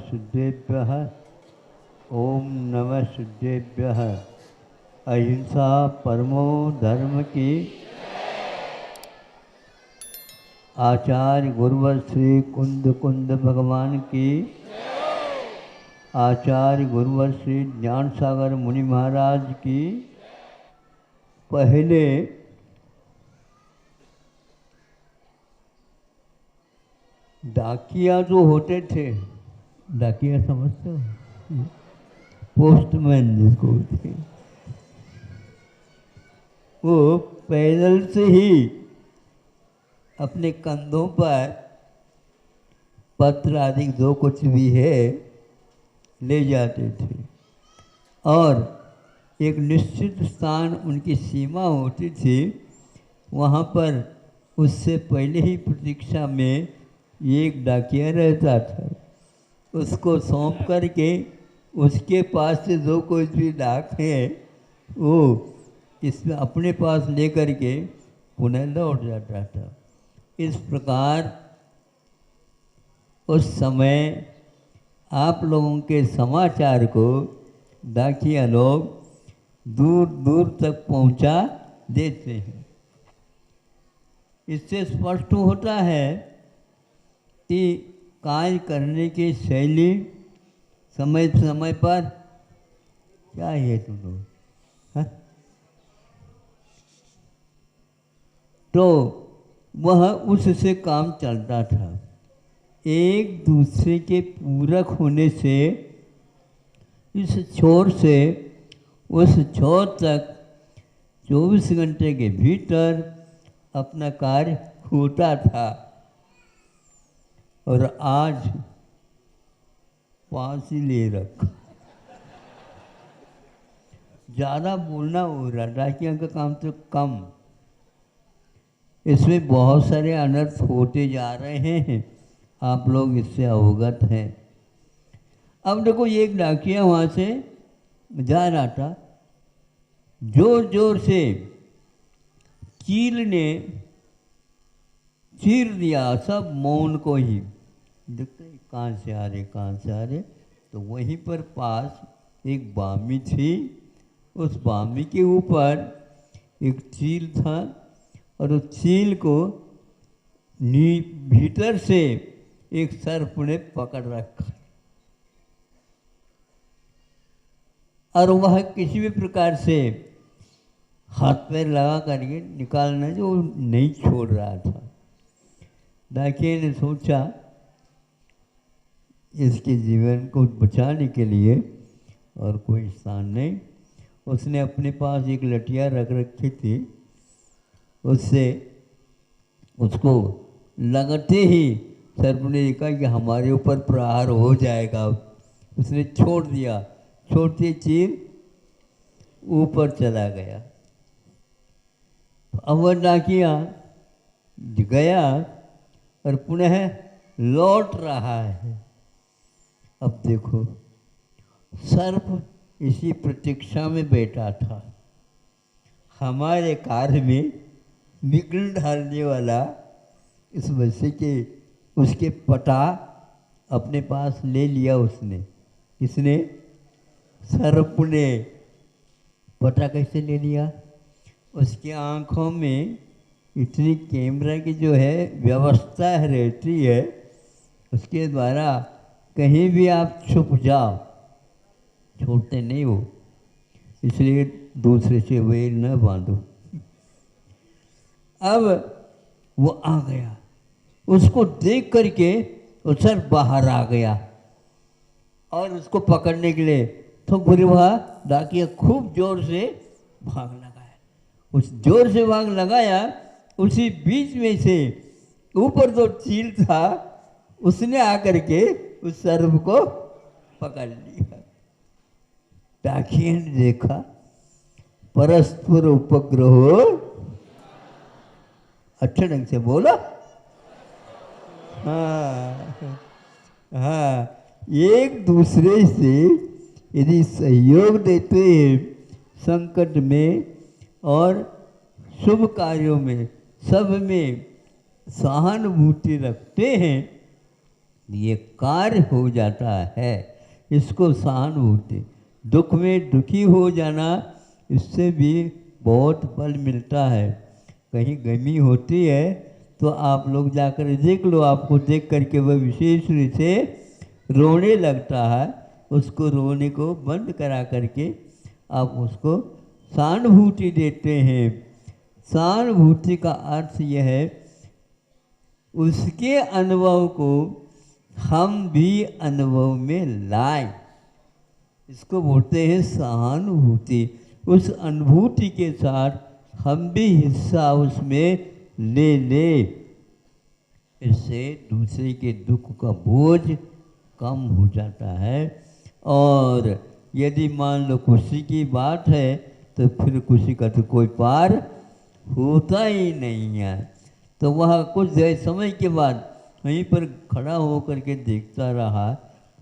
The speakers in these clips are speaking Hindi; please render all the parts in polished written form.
शुद्धेभ्यः। ओम नमः शुद्धेभ्यः। अहिंसा परमो धर्म की। आचार्य गुरुवर श्री कुंद कुंद भगवान की। आचार्य गुरुवर श्री ज्ञान सागर मुनि महाराज की। पहले डाकिया जो होते थे, डाकिया समझते हो, पोस्टमैन जिसको बोलते हैं, वो पैदल से ही अपने कंधों पर पत्र आदि जो कुछ भी है ले जाते थे और एक निश्चित स्थान उनकी सीमा होती थी, वहाँ पर उससे पहले ही प्रतीक्षा में एक डाकिया रहता था। उसको सौंप करके उसके पास से जो कोई भी डाक है वो इसमें अपने पास ले करके पुनः लौट जाता था। इस प्रकार उस समय आप लोगों के समाचार को डाकिया लोग दूर दूर तक पहुंचा देते हैं। इससे स्पष्ट होता है कि कार्य करने की शैली समय समय पर क्या है तुम लोग, तो वह उससे काम चलता था। एक दूसरे के पूरक होने से इस छोर से उस छोर तक 24 घंटे के भीतर अपना कार्य होता था। और आज पास ही ले रख, ज़्यादा बोलना हो रहा, डाकिया का काम तो कम। इसमें बहुत सारे अनर्थ होते जा रहे हैं, आप लोग इससे अवगत हैं। अब देखो, ये एक डाकिया वहाँ से जा रहा था, जोर जोर से चील ने चीर दिया सब मौन को ही। देखते कहाँ से आ रहे कहाँ से आ रहे, तो वहीं पर पास एक बामी थी, उस बामी के ऊपर एक चील था और उस चील को भीतर से एक सर्प ने पकड़ रखा और वह किसी भी प्रकार से हाथ पैर लगा करके निकालना जो नहीं छोड़ रहा था। डाकिया ने सोचा इसके जीवन को बचाने के लिए और कोई स्थान नहीं, उसने अपने पास एक लठिया रख रखी थी, उससे उसको लगते ही सर्प ने देखा कि हमारे ऊपर प्रहार हो जाएगा, उसने छोड़ दिया। छोड़ते चील ऊपर चला गया। अब वह डाकिया गया और पुनः लौट रहा है। अब देखो, सर्प इसी प्रतीक्षा में बैठा था, हमारे कार्य में विघ्न डालने वाला। इस वजह के उसके पटा अपने पास ले लिया उसने। किसने? सर्प ने। पटा कैसे ले लिया? उसकी आँखों में इतनी कैमरा की जो है व्यवस्था रहती है, उसके द्वारा कहीं भी आप छुप जाओ, छोड़ते नहीं हो, इसलिए दूसरे से वैर न बांधो। अब वो आ गया, उसको देख करके वो सर बाहर आ गया और उसको पकड़ने के लिए तो बुरी वह डाकिया खूब जोर से भाग लगाया। उस जोर से भाग लगाया, उसी बीच में से ऊपर जो चील था उसने आकर के उस सर्प को पकड़ लिया। डाकिया ने देखा परस्पर उपग्रह, अच्छे ढंग से बोला, हाँ हाँ, एक दूसरे से यदि सहयोग देते हैं संकट में और शुभ कार्यों में, सब में सहानुभूति रखते हैं, ये कार्य हो जाता है, इसको सहानुभूति। दुख में दुखी हो जाना, इससे भी बहुत बल मिलता है। कहीं गमी होती है तो आप लोग जाकर देख लो, आपको देख करके वह विशेष रूप से रोने लगता है, उसको रोने को बंद करा करके आप उसको सहानुभूति देते हैं। सहानुभूति का अर्थ यह है, उसके अनुभव को हम भी अनुभव में लाएं, इसको बोलते हैं सहानुभूति। उस अनुभूति के साथ हम भी हिस्सा उसमें ले ले, इससे दूसरे के दुख का बोझ कम हो जाता है। और यदि मान लो खुशी की बात है तो फिर खुशी का तो कोई पार होता ही नहीं है। तो वह कुछ देर समय के बाद वहीं पर खड़ा होकर के देखता रहा,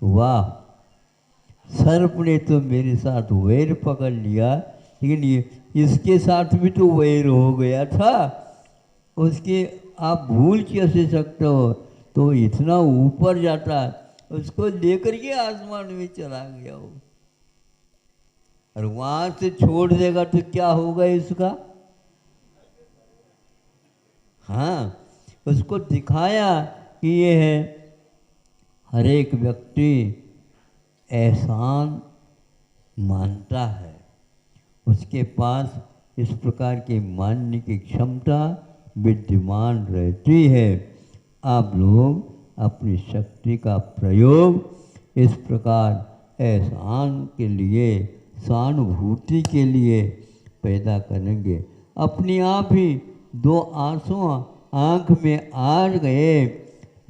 वाह, सर्प ने तो मेरे साथ वैर पकड़ लिया, लेकिन ये इसके साथ भी तो वैर हो गया था, उसके आप भूल कैसे सकते हो? तो इतना ऊपर जाता, उसको लेकर के आसमान में चला गया हो, और वहां से छोड़ देगा तो क्या होगा इसका? हाँ, उसको दिखाया कि ये है, हर एक व्यक्ति एहसान मानता है, उसके पास इस प्रकार के मानने की क्षमता विद्यमान रहती है। आप लोग अपनी शक्ति का प्रयोग इस प्रकार एहसान के लिए, सहानुभूति के लिए पैदा करेंगे। अपने आप ही दो आंसू आँख में आ गए,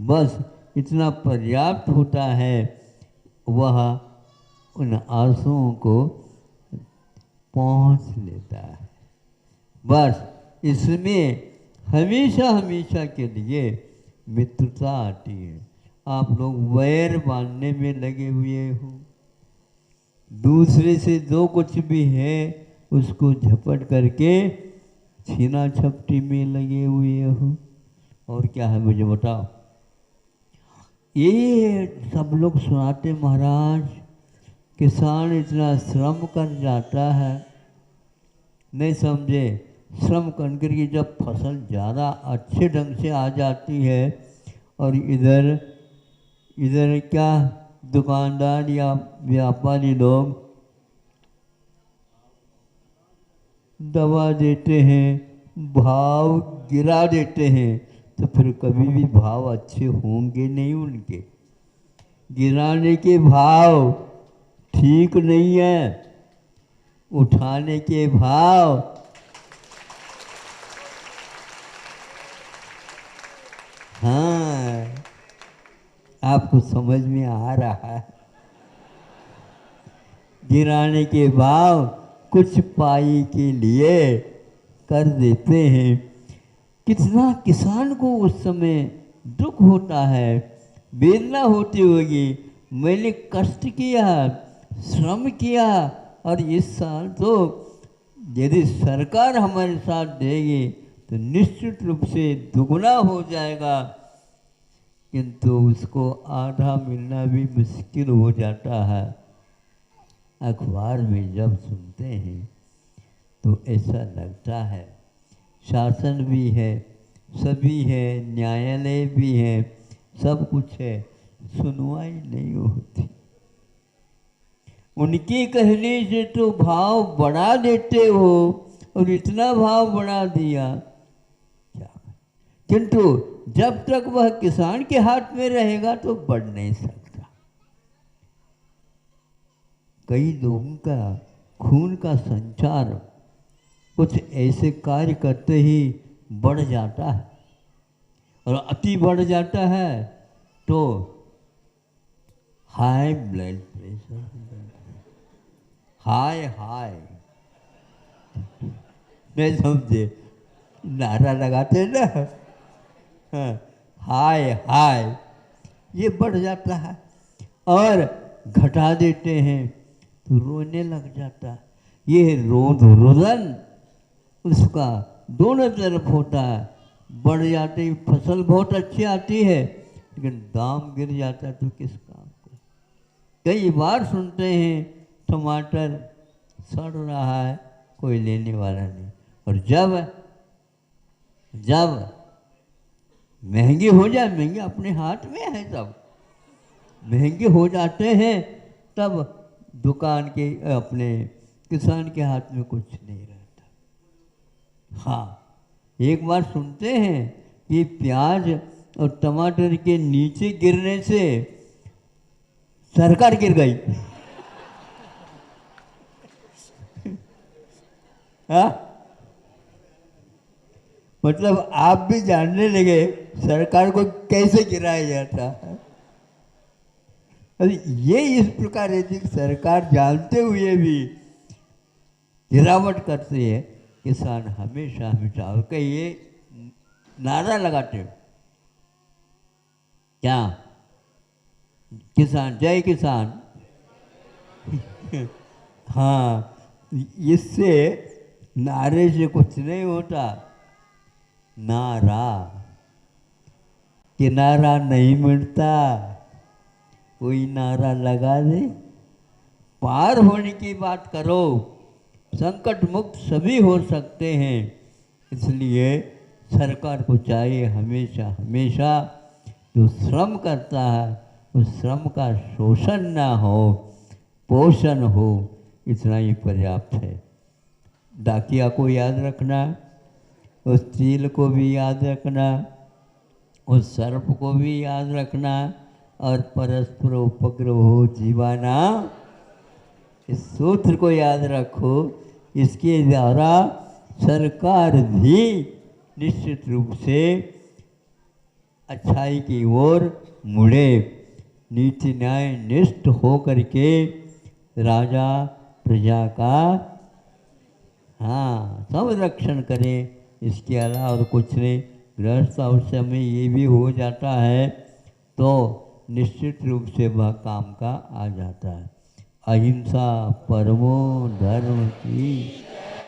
बस इतना पर्याप्त होता है, वह उन आंसुओं को पहुँच लेता है। बस इसमें हमेशा हमेशा के लिए मित्रता आती है। आप लोग वैर बांधने में लगे हुए हो, दूसरे से जो कुछ भी है उसको झपट करके छीना झपटी में लगे हुए हो, और क्या है मुझे बताओ? ये सब लोग सुनाते, महाराज किसान इतना श्रम कर जाता है, नहीं समझे? श्रम करके की जब फसल ज़्यादा अच्छे ढंग से आ जाती है, और इधर इधर क्या दुकानदार या व्यापारी लोग दवा देते हैं, भाव गिरा देते हैं, तो फिर कभी भी भाव अच्छे होंगे नहीं उनके। गिराने के भाव ठीक नहीं है, उठाने के भाव हाँ, आपको समझ में आ रहा है। गिराने के भाव कुछ पाई के लिए कर देते हैं। कितना किसान को उस समय दुख होता है, वेदना होती होगी, मैंने कष्ट किया, श्रम किया, और इस साल तो यदि सरकार हमारे साथ देगी तो निश्चित रूप से दुगना हो जाएगा, किंतु उसको आधा मिलना भी मुश्किल हो जाता है। अखबार में जब सुनते हैं तो ऐसा लगता है शासन भी है, सभी है, न्यायालय भी है, सब कुछ है, सुनवाई नहीं होती। उनके कहने से तो भाव बढ़ा देते हो, और इतना भाव बढ़ा दिया क्या, किंतु जब तक वह किसान के हाथ में रहेगा तो बढ़ नहीं सकता। कई लोगों का खून का संचार कुछ ऐसे कार्य करते ही बढ़ जाता है, और अति बढ़ जाता है तो हाई ब्लड प्रेशर, हाय नहीं समझे? नारा लगाते ना, हाय ये बढ़ जाता है, और घटा देते हैं तो रोने लग जाता है। ये रोदन उसका दोनों तरफ होता है, बढ़ जाती फसल बहुत अच्छी आती है, लेकिन दाम गिर जाता है तो किस काम को। कई बार सुनते हैं टमाटर सड़ रहा है, कोई लेने वाला नहीं, और जब जब महंगे हो जाए, महंगे अपने हाथ में है, तब महंगे हो जाते हैं, तब दुकान के अपने किसान के हाथ में कुछ नहीं रहता। हाँ, एक बार सुनते हैं कि प्याज और टमाटर के नीचे गिरने से सरकार गिर गई। हाँ, मतलब आप भी जानने लगे सरकार को कैसे गिराया जाता है। अरे ये इस प्रकार है कि सरकार जानते हुए भी गिरावट करती है, किसान हमेशा हमेशा। और कहीं ये नारा लगाते हो क्या, किसान जय किसान। हाँ, इससे नारे से कुछ नहीं होता, नारा किनारा नहीं मिलता। कोई नारा लगा दे, पार होने की बात करो, संकट मुक्त सभी हो सकते हैं। इसलिए सरकार को चाहिए हमेशा हमेशा जो श्रम करता है उस श्रम का शोषण ना हो, पोषण हो, इतना ही पर्याप्त है। डाकिया को याद रखना, उस चील को भी याद रखना, उस सर्प को भी याद रखना, और परस्पर उपग्रहो जीवाना, इस सूत्र को याद रखो। इसके द्वारा सरकार भी निश्चित रूप से अच्छाई की ओर मुड़े, नीति न्याय निष्ठ हो करके राजा प्रजा का हाँ संरक्षण करे। इसके अलावा और कुछ नहीं। गृहस्थ अवश्य में ये भी हो जाता है तो निश्चित रूप से वह काम का आ जाता है। अहिंसा परमो धर्म की